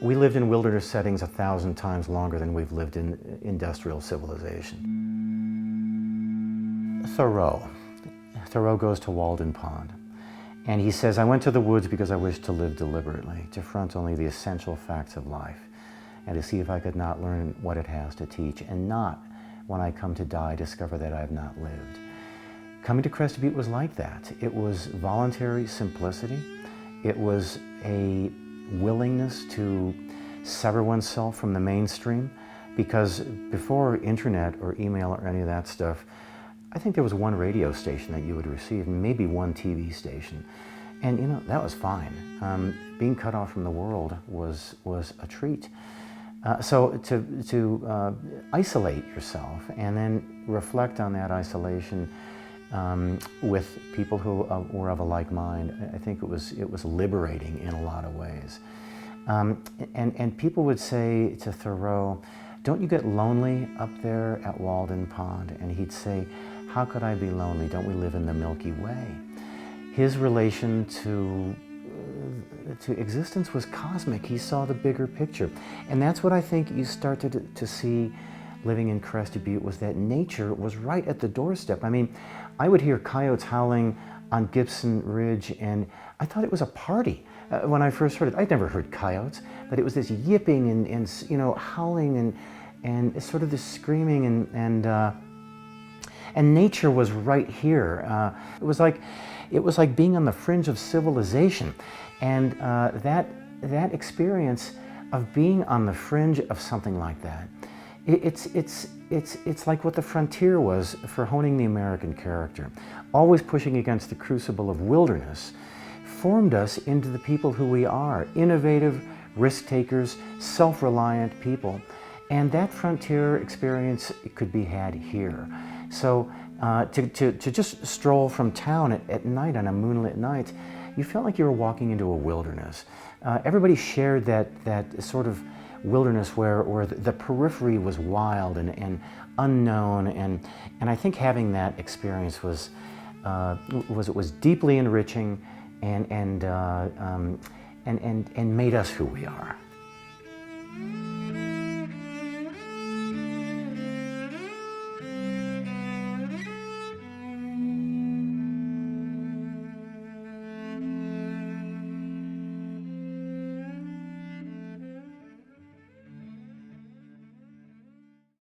We lived in wilderness settings 1,000 times longer than we've lived in industrial civilization. Thoreau goes to Walden Pond, and he says, "I went to the woods because I wished to live deliberately, to front only the essential facts of life, and to see if I could not learn what it has to teach, and not, when I come to die, discover that I have not lived." Coming to Crested Butte was like that. It was voluntary simplicity. It was a willingness to sever oneself from the mainstream, because before internet or email or any of that stuff, I think there was one radio station that you would receive, maybe one TV station. And you know, that was fine. Being cut off from the world was a treat. So to isolate yourself and then reflect on that isolation with people who were of a like mind, I think it was liberating in a lot of ways. And people would say to Thoreau, "Don't you get lonely up there at Walden Pond?" And he'd say, "How could I be lonely? Don't we live in the Milky Way?" His relation to existence was cosmic. He saw the bigger picture. And that's what I think you started to see living in Crested Butte, was that nature was right at the doorstep. I mean, I would hear coyotes howling on Gibson Ridge, and I thought it was a party. When I first heard it, I'd never heard coyotes, but it was this yipping and you know, howling and sort of this screaming and nature was right here. It was like being on the fringe of civilization, and that experience of being on the fringe of something like that, it's like what the frontier was for honing the American character. Always pushing against the crucible of wilderness formed us into the people who we are, innovative, risk-takers, self-reliant people. And that frontier experience could be had here. So to just stroll from town at night, on a moonlit night, you felt like you were walking into a wilderness. Everybody shared that sort of wilderness where the periphery was wild and unknown, and I think having that experience was deeply enriching and made us who we are.